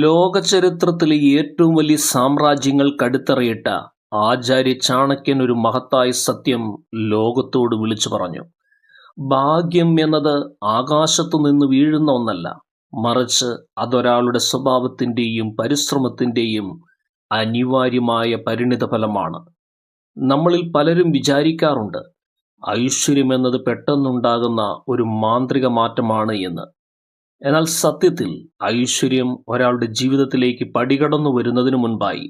ലോകചരിത്രത്തിലെ ഏറ്റവും വലിയ സാമ്രാജ്യങ്ങൾ കടുത്തറിയിട്ട ആചാര്യ ചാണക്യൻ ഒരു മഹത്തായ സത്യം ലോകത്തോട് വിളിച്ചു പറഞ്ഞു. ഭാഗ്യം എന്നത് ആകാശത്തു നിന്ന് വീഴുന്ന ഒന്നല്ല, മറിച്ച് അതൊരാളുടെ സ്വഭാവത്തിൻ്റെയും പരിശ്രമത്തിൻ്റെയും അനിവാര്യമായ പരിണിതഫലമാണ്. നമ്മളിൽ പലരും വിചാരിക്കാറുണ്ട് ഐശ്വര്യം എന്നത് പെട്ടെന്നുണ്ടാകുന്ന ഒരു മാന്ത്രിക മാറ്റമാണ് എന്ന്. എന്നാൽ സത്യത്തിൽ ഐശ്വര്യം ഒരാളുടെ ജീവിതത്തിലേക്ക് പടികടന്നു വരുന്നതിനു മുൻപായി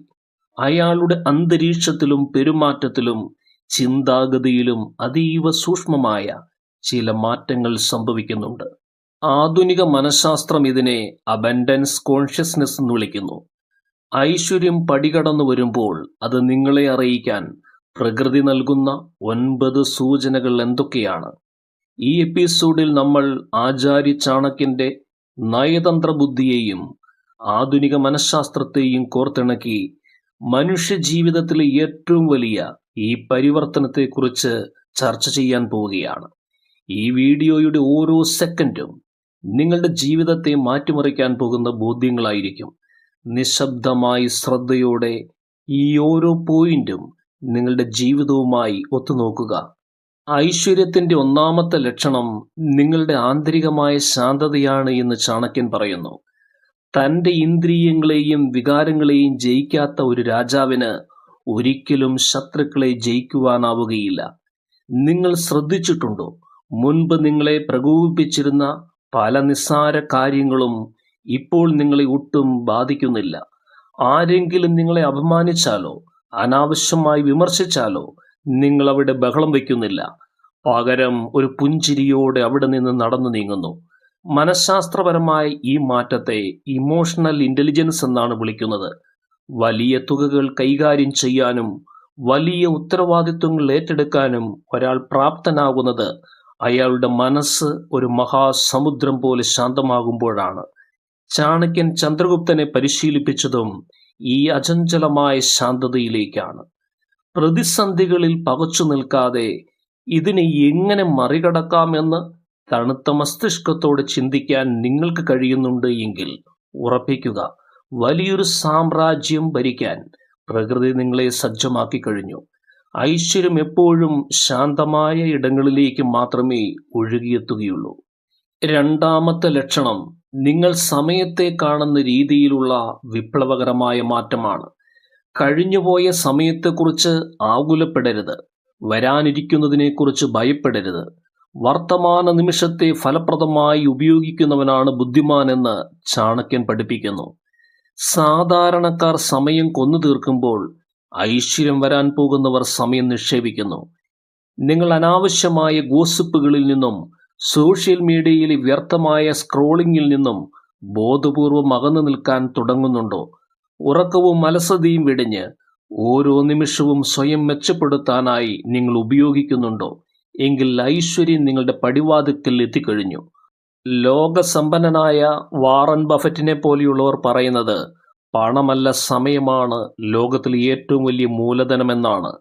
അയാളുടെ അന്തരീക്ഷത്തിലും പെരുമാറ്റത്തിലും ചിന്താഗതിയിലും അതീവ സൂക്ഷ്മമായ ചില മാറ്റങ്ങൾ സംഭവിക്കുന്നുണ്ട്. ആധുനിക മനഃശാസ്ത്രം ഇതിനെ അബൻഡൻസ് കോൺഷ്യസ്നെസ് എന്ന് വിളിക്കുന്നു. ഐശ്വര്യം പടികടന്നു വരുമ്പോൾ അത് നിങ്ങളെ അറിയിക്കാൻ പ്രകൃതി നൽകുന്ന 9 സൂചനകൾ എന്തൊക്കെയാണ്? ഈ എപ്പിസോഡിൽ നമ്മൾ ആചാര്യ ചാണക്യന്റെ നയതന്ത്ര ബുദ്ധിയെയും ആധുനിക മനഃശാസ്ത്രത്തെയും കോർത്തിണക്കി മനുഷ്യ ജീവിതത്തിലെ ഏറ്റവും വലിയ ഈ പരിവർത്തനത്തെക്കുറിച്ച് ചർച്ച ചെയ്യാൻ പോവുകയാണ്. ഈ വീഡിയോയുടെ ഓരോ സെക്കൻഡും നിങ്ങളുടെ ജീവിതത്തെ മാറ്റിമറിക്കാൻ പോകുന്ന ബോധ്യങ്ങളായിരിക്കും. നിശബ്ദമായി ശ്രദ്ധയോടെ ഈ ഓരോ പോയിന്റും നിങ്ങളുടെ ജീവിതവുമായി ഒത്തുനോക്കുക. ഐശ്വര്യത്തിന്റെ ഒന്നാമത്തെ ലക്ഷണം നിങ്ങളുടെ ആന്തരികമായ ശാന്തതയാണ് എന്ന് ചാണക്യൻ പറയുന്നു. തൻ്റെ ഇന്ദ്രിയങ്ങളെയും വികാരങ്ങളെയും ജയിക്കാത്ത ഒരു രാജാവിന് ഒരിക്കലും ശത്രുക്കളെ ജയിക്കുവാനാവുകയില്ല. നിങ്ങൾ ശ്രദ്ധിച്ചിട്ടുണ്ടോ, മുൻപ് നിങ്ങളെ പ്രകോപിപ്പിച്ചിരുന്ന പല നിസ്സാര കാര്യങ്ങളും ഇപ്പോൾ നിങ്ങളെ ഒട്ടും ബാധിക്കുന്നില്ല. ആരെങ്കിലും നിങ്ങളെ അപമാനിച്ചാലോ അനാവശ്യമായി വിമർശിച്ചാലോ നിങ്ങൾ അവിടെ ബഹളം വയ്ക്കുന്നില്ല. പകരം ഒരു പുഞ്ചിരിയോടെ അവിടെ നിന്ന് നടന്നു നീങ്ങുന്നു. മനഃശാസ്ത്രപരമായി ഈ മാറ്റത്തെ ഇമോഷണൽ ഇന്റലിജൻസ് എന്നാണ് വിളിക്കുന്നത്. വലിയ തുകകൾ കൈകാര്യം ചെയ്യാനും വലിയ ഉത്തരവാദിത്വങ്ങൾ ഏറ്റെടുക്കാനും ഒരാൾ പ്രാപ്തനാകുന്നത് അയാളുടെ മനസ്സ് ഒരു മഹാസമുദ്രം പോലെ ശാന്തമാകുമ്പോഴാണ്. ചാണക്യൻ ചന്ദ്രഗുപ്തനെ പരിശീലിപ്പിച്ചതും ഈ അചഞ്ചലമായ ശാന്തതയിലേക്കാണ്. പ്രതിസന്ധികളിൽ പകച്ചു നിൽക്കാതെ ഇതിനെ എങ്ങനെ മറികടക്കാമെന്ന് തണുത്ത മസ്തിഷ്കത്തോടെ ചിന്തിക്കാൻ നിങ്ങൾക്ക് കഴിയുന്നുണ്ട് എങ്കിൽ ഉറപ്പിക്കുക, വലിയൊരു സാമ്രാജ്യം ഭരിക്കാൻ പ്രകൃതി നിങ്ങളെ സജ്ജമാക്കി കഴിഞ്ഞു. ഐശ്വര്യം എപ്പോഴും ശാന്തമായ ഇടങ്ങളിലേക്ക് മാത്രമേ ഒഴുകിയെത്തുകയുള്ളൂ. രണ്ടാമത്തെ ലക്ഷണം നിങ്ങൾ സമയത്തെ കാണുന്ന രീതിയിലുള്ള വിപ്ലവകരമായ മാറ്റമാണ്. കഴിഞ്ഞുപോയ സമയത്തെക്കുറിച്ച് ആകുലപ്പെടരുത്, വരാനിരിക്കുന്നതിനെക്കുറിച്ച് ഭയപ്പെടരുത്. വർത്തമാന നിമിഷത്തെ ഫലപ്രദമായി ഉപയോഗിക്കുന്നവനാണ് ബുദ്ധിമാൻ എന്ന് ചാണക്യൻ പഠിപ്പിക്കുന്നു. സാധാരണക്കാർ സമയം കൊന്നു തീർക്കുമ്പോൾ ഐശ്വര്യം വരാൻ പോകുന്നവർ സമയം നിക്ഷേപിക്കുന്നു. നിങ്ങൾ അനാവശ്യമായ ഗോസിപ്പുകളിൽ നിന്നും സോഷ്യൽ മീഡിയയിലെ വ്യർത്ഥമായ സ്ക്രോളിങ്ങിൽ നിന്നും ബോധപൂർവം അകന്നു നിൽക്കാൻ തുടങ്ങുന്നുണ്ടോ? ഉറക്കവും അലസതയും വെടിഞ്ഞ് ഓരോ നിമിഷവും സ്വയം മെച്ചപ്പെടുത്താനായി നിങ്ങൾ ഉപയോഗിക്കുന്നുണ്ടോ? എങ്കിൽ ഐശ്വര്യം നിങ്ങളുടെ പടിവാതിൽക്കൽ എത്തിക്കഴിഞ്ഞു. ലോകസമ്പന്നനായ വാറൻ ബഫറ്റിനെ പോലെയുള്ളവർ പറയുന്നത് പണമല്ല സമയമാണ് ലോകത്തിലെ ഏറ്റവും വലിയ മൂലധനമെന്നാണ്.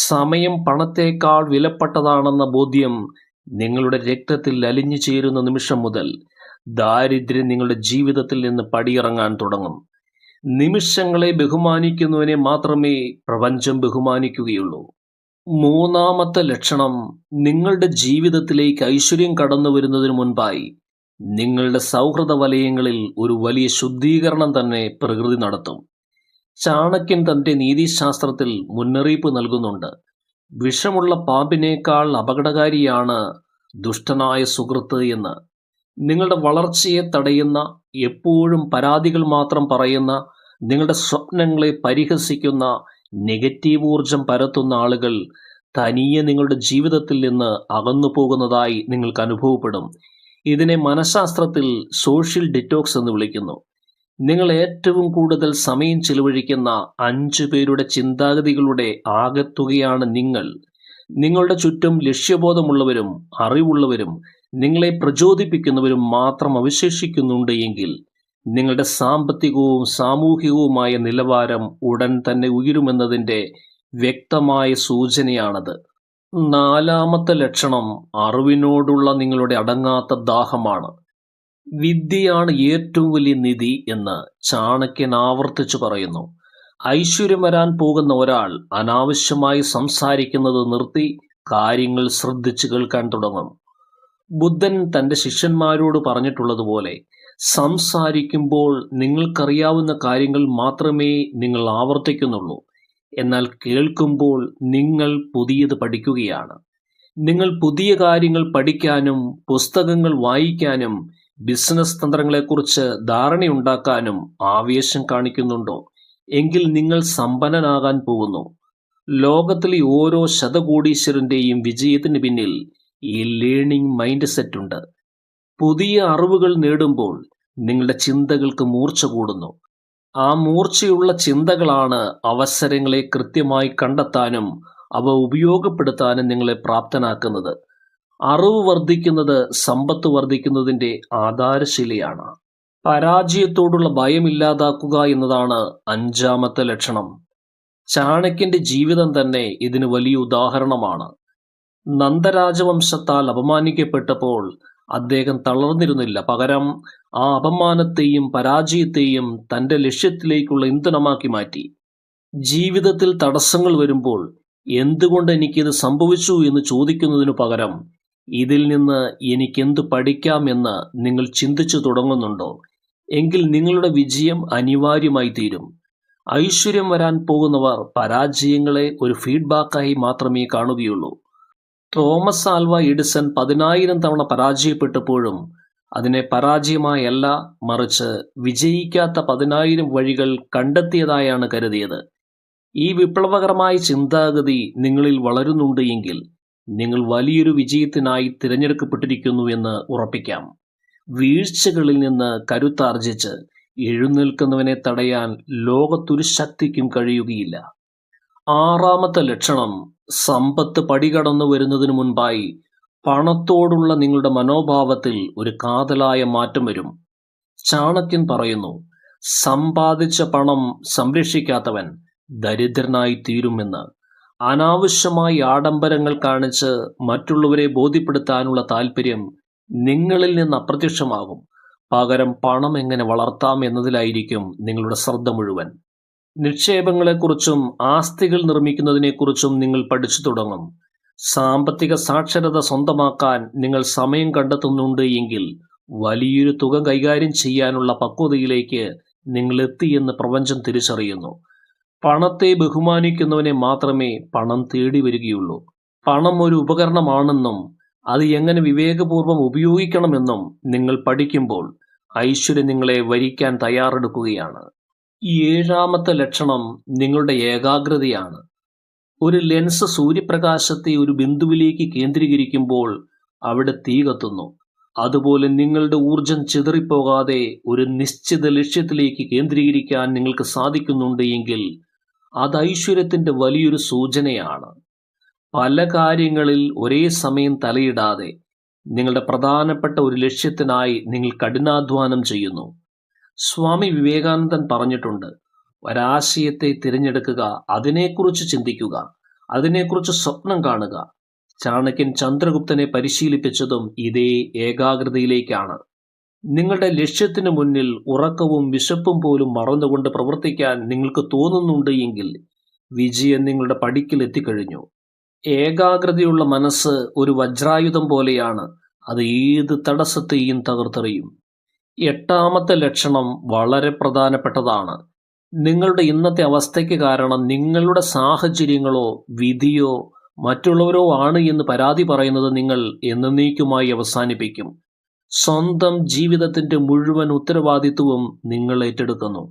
സമയം പണത്തേക്കാൾ വിലപ്പെട്ടതാണെന്ന ബോധ്യം നിങ്ങളുടെ രക്തത്തിൽ അലിഞ്ഞു ചേരുന്ന നിമിഷം മുതൽ ദാരിദ്ര്യം നിങ്ങളുടെ ജീവിതത്തിൽ നിന്ന് പടിയിറങ്ങാൻ തുടങ്ങും. നിമിഷങ്ങളെ ബഹുമാനിക്കുന്നവനെ മാത്രമേ പ്രപഞ്ചം ബഹുമാനിക്കുകയുള്ളൂ. മൂന്നാമത്തെ ലക്ഷണം നിങ്ങളുടെ ജീവിതത്തിലേക്ക് ഐശ്വര്യം കടന്നു വരുന്നതിന് മുൻപായി നിങ്ങളുടെ സൗഹൃദ വലയങ്ങളിൽ ഒരു വലിയ ശുദ്ധീകരണം തന്നെ പ്രകൃതി നടത്തും. ചാണക്യൻ തന്റെ നീതിശാസ്ത്രത്തിൽ മുന്നറിയിപ്പ് നൽകുന്നുണ്ട്. വിഷമുള്ള പാമ്പിനേക്കാൾ അപകടകാരിയാണ് ദുഷ്ടനായ സുഹൃത്ത് എന്ന്. നിങ്ങളുടെ വളർച്ചയെ തടയുന്ന, എപ്പോഴും പരാതികൾ മാത്രം പറയുന്ന, നിങ്ങളുടെ സ്വപ്നങ്ങളെ പരിഹസിക്കുന്ന, നെഗറ്റീവ് ഊർജം പരത്തുന്ന ആളുകൾ തനിയെ നിങ്ങളുടെ ജീവിതത്തിൽ നിന്ന് അകന്നു പോകുന്നതായി നിങ്ങൾക്ക് അനുഭവപ്പെടും. ഇതിനെ മനഃശാസ്ത്രത്തിൽ സോഷ്യൽ ഡിറ്റോക്സ് എന്ന് വിളിക്കുന്നു. നിങ്ങൾ ഏറ്റവും കൂടുതൽ സമയം ചിലവഴിക്കുന്ന 5 പേരുടെ ചിന്താഗതികളുടെ ആകെത്തുകയാണ് നിങ്ങൾ. നിങ്ങളുടെ ചുറ്റും ലക്ഷ്യബോധമുള്ളവരും അറിവുള്ളവരും നിങ്ങളെ പ്രചോദിപ്പിക്കുന്നവരും മാത്രം അവശേഷിക്കുന്നുണ്ട് എങ്കിൽ നിങ്ങളുടെ സാമ്പത്തികവും സാമൂഹികവുമായ നിലവാരം ഉടൻ തന്നെ ഉയരുമെന്നതിൻ്റെ വ്യക്തമായ സൂചനയാണത്. നാലാമത്തെ ലക്ഷണം അറിവിനോടുള്ള നിങ്ങളുടെ അടങ്ങാത്ത ദാഹമാണ്. വിദ്യയാണ് ഏറ്റവും വലിയ നിധി എന്ന് ചാണക്യൻ ആവർത്തിച്ചു പറയുന്നു. ഐശ്വര്യം വരാൻ പോകുന്ന ഒരാൾ അനാവശ്യമായി സംസാരിക്കുന്നത് നിർത്തി കാര്യങ്ങൾ ശ്രദ്ധിച്ചു കേൾക്കാൻ തുടങ്ങും. ബുദ്ധൻ തന്റെ ശിഷ്യന്മാരോട് പറഞ്ഞിട്ടുള്ളതുപോലെ, സംസാരിക്കുമ്പോൾ നിങ്ങൾക്കറിയാവുന്ന കാര്യങ്ങൾ മാത്രമേ നിങ്ങൾ ആവർത്തിക്കുന്നുള്ളൂ. എന്നാൽ കേൾക്കുമ്പോൾ നിങ്ങൾ പുതിയത് പഠിക്കുകയാണ്. നിങ്ങൾ പുതിയ കാര്യങ്ങൾ പഠിക്കാനും പുസ്തകങ്ങൾ വായിക്കാനും ബിസിനസ് തന്ത്രങ്ങളെക്കുറിച്ച് ധാരണയുണ്ടാക്കാനും ആവേശം കാണിക്കുന്നുണ്ടോ എങ്കിൽ നിങ്ങൾ സമ്പന്നനാകാൻ പോകുന്നു. ലോകത്തിലെ ഓരോ ശതകോടീശ്വരന്റെയും വിജയത്തിന് പിന്നിൽ ഈ ലേണിംഗ് മൈൻഡ് സെറ്റ് ഉണ്ട്. പുതിയ അറിവുകൾ നേടുമ്പോൾ നിങ്ങളുടെ ചിന്തകൾക്ക് മൂർച്ച കൂടുന്നു. ആ മൂർച്ചയുള്ള ചിന്തകളാണ് അവസരങ്ങളെ കൃത്യമായി കണ്ടെത്താനും അവ ഉപയോഗപ്പെടുത്താനും നിങ്ങളെ പ്രാപ്തനാക്കുന്നത്. അറിവ് വർദ്ധിക്കുന്നത് സമ്പത്ത് വർദ്ധിക്കുന്നതിന്റെ ആധാരശിലയാണ്. പരാജയത്തോടുള്ള ഭയം ഇല്ലാതാക്കുക എന്നതാണ് 5ാമത്തെ ലക്ഷണം. ചാണക്യന്റെ ജീവിതം തന്നെ ഇതിന് വലിയ ഉദാഹരണമാണ്. നന്ദരാജവംശത്താൽ അപമാനിക്കപ്പെട്ടപ്പോൾ അദ്ദേഹം തളർന്നിരുന്നില്ല. പകരം ആ അപമാനത്തെയും പരാജയത്തെയും തന്റെ ലക്ഷ്യത്തിലേക്കുള്ള ഇന്ധനമാക്കി മാറ്റി. ജീവിതത്തിൽ തടസ്സങ്ങൾ വരുമ്പോൾ എന്തുകൊണ്ട് എനിക്കിത് സംഭവിച്ചു എന്ന് ചോദിക്കുന്നതിനു പകരം ഇതിൽ നിന്ന് എനിക്കെന്ത് പഠിക്കാം എന്ന് നിങ്ങൾ ചിന്തിച്ചു തുടങ്ങുന്നുണ്ടോ എങ്കിൽ നിങ്ങളുടെ വിജയം അനിവാര്യമായി തീരും. ഐശ്വര്യം വരാൻ പോകുന്നവർ പരാജയങ്ങളെ ഒരു ഫീഡ്ബാക്കായി മാത്രമേ കാണുകയുള്ളൂ. തോമസ് ആൽവ എഡിസൺ 10,000 തവണ പരാജയപ്പെട്ടപ്പോഴും അതിനെ പരാജയമായല്ല, മറിച്ച് വിജയിക്കാത്ത 10,000 വഴികൾ കണ്ടെത്തിയതായാണ് കരുതിയത്. ഈ വിപ്ലവകരമായ ചിന്താഗതി നിങ്ങളിൽ വളരുന്നുണ്ട് എങ്കിൽ നിങ്ങൾ വലിയൊരു വിജയത്തിനായി തിരഞ്ഞെടുക്കപ്പെട്ടിരിക്കുന്നു എന്ന് ഉറപ്പിക്കാം. വീഴ്ചകളിൽ നിന്ന് കരുത്താർജിച്ച് എഴുന്നേൽക്കുന്നവനെ തടയാൻ ലോകത്തൊരു ശക്തിക്കും കഴിയുകയില്ല. 6ാമത്തെ ലക്ഷണം, സമ്പത്ത് പടികടന്നു വരുന്നതിന് മുൻപായി പണത്തോടുള്ള നിങ്ങളുടെ മനോഭാവത്തിൽ ഒരു കാതലായ മാറ്റം വരും. ചാണക്യൻ പറയുന്നു, സമ്പാദിച്ച പണം സംരക്ഷിക്കാത്തവൻ ദരിദ്രനായി തീരുമെന്ന്. അനാവശ്യമായി ആഡംബരങ്ങൾ കാണിച്ച് മറ്റുള്ളവരെ ബോധ്യപ്പെടുത്താനുള്ള താല്പര്യം നിങ്ങളിൽ നിന്ന് അപ്രത്യക്ഷമാകും. പകരം പണം എങ്ങനെ വളർത്താം എന്നതിലായിരിക്കും നിങ്ങളുടെ ശ്രദ്ധ മുഴുവൻ. നിക്ഷേപങ്ങളെക്കുറിച്ചും ആസ്തികൾ നിർമ്മിക്കുന്നതിനെക്കുറിച്ചും നിങ്ങൾ പഠിച്ചു തുടങ്ങും. സാമ്പത്തിക സാക്ഷരത സ്വന്തമാക്കാൻ നിങ്ങൾ സമയം കണ്ടെത്തുന്നുണ്ട് എങ്കിൽ വലിയൊരു തുക കൈകാര്യം ചെയ്യാനുള്ള പക്വതയിലേക്ക് നിങ്ങൾ എത്തിയെന്ന് പ്രപഞ്ചം തിരിച്ചറിയുന്നു. പണത്തെ ബഹുമാനിക്കുന്നവനെ മാത്രമേ പണം തേടി വരികയുള്ളൂ. പണം ഒരു ഉപകരണമാണെന്നും അത് എങ്ങനെ വിവേകപൂർവ്വം ഉപയോഗിക്കണമെന്നും നിങ്ങൾ പഠിക്കുമ്പോൾ ഐശ്വര്യം നിങ്ങളെ വരിക്കാൻ തയ്യാറെടുക്കുകയാണ്. 7ാമത്തെ ലക്ഷണം നിങ്ങളുടെ ഏകാഗ്രതയാണ്. ഒരു ലെൻസ് സൂര്യപ്രകാശത്തെ ഒരു ബിന്ദുവിലേക്ക് കേന്ദ്രീകരിക്കുമ്പോൾ അവിടെ തീ കത്തുന്നു. അതുപോലെ നിങ്ങളുടെ ഊർജം ചിതറിപ്പോകാതെ ഒരു നിശ്ചിത ലക്ഷ്യത്തിലേക്ക് കേന്ദ്രീകരിക്കാൻ നിങ്ങൾക്ക് സാധിക്കുന്നുണ്ട് എങ്കിൽ അത് ഐശ്വര്യത്തിന്റെ വലിയൊരു സൂചനയാണ്. പല കാര്യങ്ങളിൽ ഒരേ സമയം തലയിടാതെ നിങ്ങളുടെ പ്രധാനപ്പെട്ട ഒരു ലക്ഷ്യത്തിനായി നിങ്ങൾ കഠിനാധ്വാനം ചെയ്യുന്നു. സ്വാമി വിവേകാനന്ദൻ പറഞ്ഞിട്ടുണ്ട്, ഒരാശയത്തെ തിരഞ്ഞെടുക്കുക, അതിനെക്കുറിച്ച് ചിന്തിക്കുക, അതിനെക്കുറിച്ച് സ്വപ്നം കാണുക. ചാണക്യൻ ചന്ദ്രഗുപ്തനെ പരിശീലിപ്പിച്ചതും ഇതേ ഏകാഗ്രതയിലേക്കാണ്. നിങ്ങളുടെ ലക്ഷ്യത്തിനു മുന്നിൽ ഉറക്കവും വിശപ്പും പോലും മറന്നുകൊണ്ട് പ്രവർത്തിക്കാൻ നിങ്ങൾക്ക് തോന്നുന്നുണ്ട് എങ്കിൽ വിജയം നിങ്ങളുടെ പടിക്കൽ എത്തിക്കഴിഞ്ഞു. ഏകാഗ്രതയുള്ള മനസ്സ് ഒരു വജ്രായുധം പോലെയാണ്. അത് ഏത് തടസ്സത്തെയും തകർത്തെറിയും. 8ാമത്തെ ലക്ഷണം വളരെ പ്രധാനപ്പെട്ടതാണ്. നിങ്ങളുടെ ഇന്നത്തെ അവസ്ഥയ്ക്ക് കാരണം നിങ്ങളുടെ സാഹചര്യങ്ങളോ വിധിയോ മറ്റുള്ളവരോ ആണ് എന്ന് പരാതി പറയുന്നത് നിങ്ങൾ എന്നേക്കുമായി അവസാനിപ്പിക്കും. സ്വന്തം ജീവിതത്തിന്റെ മുഴുവൻ ഉത്തരവാദിത്വവും നിങ്ങൾ ഏറ്റെടുക്കുന്നു.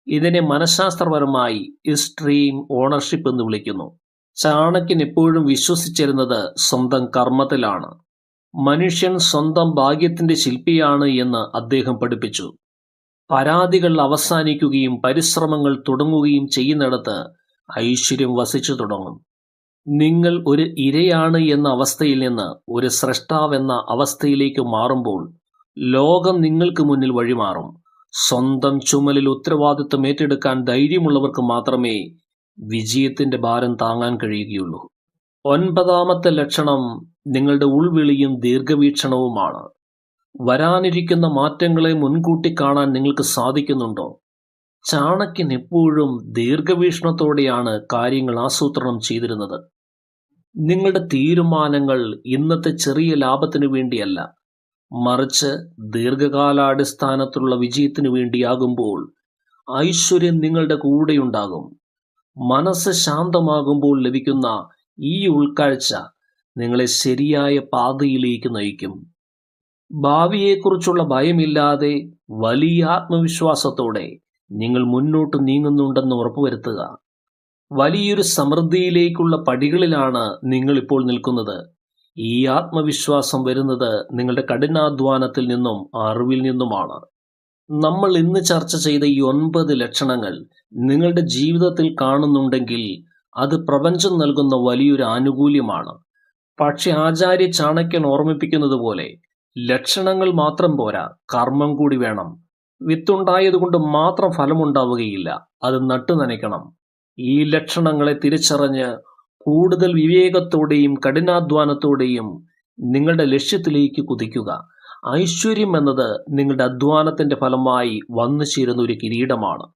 ഇതിനെ മനഃശാസ്ത്രപരമായി എക്സ്ട്രീം ഓണർഷിപ്പ് എന്ന് വിളിക്കുന്നു. ചാണക്യൻ എപ്പോഴും വിശ്വസിച്ചിരുന്നത് സ്വന്തം കർമ്മത്തിലാണ്. മനുഷ്യൻ സ്വന്തം ഭാഗ്യത്തിന്റെ ശില്പിയാണ് എന്ന് അദ്ദേഹം പഠിപ്പിച്ചു. പരാതികൾ അവസാനിക്കുകയും പരിശ്രമങ്ങൾ തുടങ്ങുകയും ചെയ്യുന്നിടത്ത് ഐശ്വര്യം വസിച്ചു തുടങ്ങും. നിങ്ങൾ ഒരു ഇരയാണ് എന്ന അവസ്ഥയിൽ നിന്ന് ഒരു സ്രഷ്ടാവെന്ന അവസ്ഥയിലേക്ക് മാറുമ്പോൾ ലോകം നിങ്ങൾക്ക് മുന്നിൽ വഴിമാറും. സ്വന്തം ചുമലിൽ ഉത്തരവാദിത്വം ഏറ്റെടുക്കാൻ ധൈര്യമുള്ളവർക്ക് മാത്രമേ വിജയത്തിന്റെ ഭാരം താങ്ങാൻ കഴിയുകയുള്ളൂ. 9ാമത്തെ ലക്ഷണം നിങ്ങളുടെ ഉൾവിളിയും ദീർഘവീക്ഷണവുമാണ്. വരാനിരിക്കുന്ന മാറ്റങ്ങളെ മുൻകൂട്ടി കാണാൻ നിങ്ങൾക്ക് സാധിക്കുന്നുണ്ടോ? ചാണക്യൻ എപ്പോഴും ദീർഘവീക്ഷണത്തോടെയാണ് കാര്യങ്ങൾ ആസൂത്രണം ചെയ്തിരുന്നത്. നിങ്ങളുടെ തീരുമാനങ്ങൾ ഇന്നത്തെ ചെറിയ ലാഭത്തിനു വേണ്ടിയല്ല, മറിച്ച് ദീർഘകാലാടിസ്ഥാനത്തിലുള്ള വിജയത്തിനു വേണ്ടിയാകുമ്പോൾ ഐശ്വര്യം നിങ്ങളുടെ കൂടെയുണ്ടാകും. മനസ്സ് ശാന്തമാകുമ്പോൾ ലഭിക്കുന്ന ഈ ഉൾക്കാഴ്ച നിങ്ങളെ ശരിയായ പാതയിലേക്ക് നയിക്കും. ഭാവിയെക്കുറിച്ചുള്ള ഭയമില്ലാതെ വലിയ ആത്മവിശ്വാസത്തോടെ നിങ്ങൾ മുന്നോട്ട് നീങ്ങുന്നുണ്ടെന്ന് ഉറപ്പുവരുത്തുക. വലിയൊരു സമൃദ്ധിയിലേക്കുള്ള പടികളിലാണ് നിങ്ങളിപ്പോൾ നിൽക്കുന്നത്. ഈ ആത്മവിശ്വാസം വരുന്നത് നിങ്ങളുടെ കഠിനാധ്വാനത്തിൽ നിന്നും അറിവിൽ നിന്നുമാണ്. നമ്മൾ ഇന്ന് ചർച്ച ചെയ്ത ഈ 9 ലക്ഷണങ്ങൾ നിങ്ങളുടെ ജീവിതത്തിൽ കാണുന്നുണ്ടെങ്കിൽ അത് പ്രപഞ്ചം നൽകുന്ന വലിയൊരു ആനുകൂല്യമാണ്. പക്ഷെ ആചാര്യ ചാണക്യൻ ഓർമ്മിപ്പിക്കുന്നത് പോലെ ലക്ഷണങ്ങൾ മാത്രം പോരാ, കർമ്മം കൂടി വേണം. വിത്തുണ്ടായതുകൊണ്ട് മാത്രം ഫലമുണ്ടാവുകയില്ല, അത് നട്ടു നനയ്ക്കണം. ഈ ലക്ഷണങ്ങളെ തിരിച്ചറിഞ്ഞ് കൂടുതൽ വിവേകത്തോടെയും കഠിനാധ്വാനത്തോടെയും നിങ്ങളുടെ ലക്ഷ്യത്തിലേക്ക് കുതിക്കുക. ഐശ്വര്യം എന്നത് നിങ്ങളുടെ അധ്വാനത്തിന്റെ ഫലമായി വന്നു ചേരുന്ന ഒരു കിരീടമാണ്.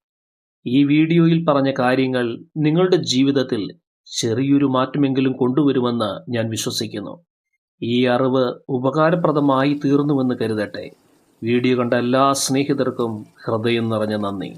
ഈ വീഡിയോയിൽ പറഞ്ഞ കാര്യങ്ങൾ നിങ്ങളുടെ ജീവിതത്തിൽ ചെറിയൊരു മാറ്റമെങ്കിലും കൊണ്ടുവരുമെന്ന് ഞാൻ വിശ്വസിക്കുന്നു. ഈ അറിവ് ഉപകാരപ്രദമായി തീർന്നുവെന്ന് കരുതട്ടെ. വീഡിയോ കണ്ട എല്ലാ സ്നേഹിതർക്കും ഹൃദയം നിറഞ്ഞ നന്ദി.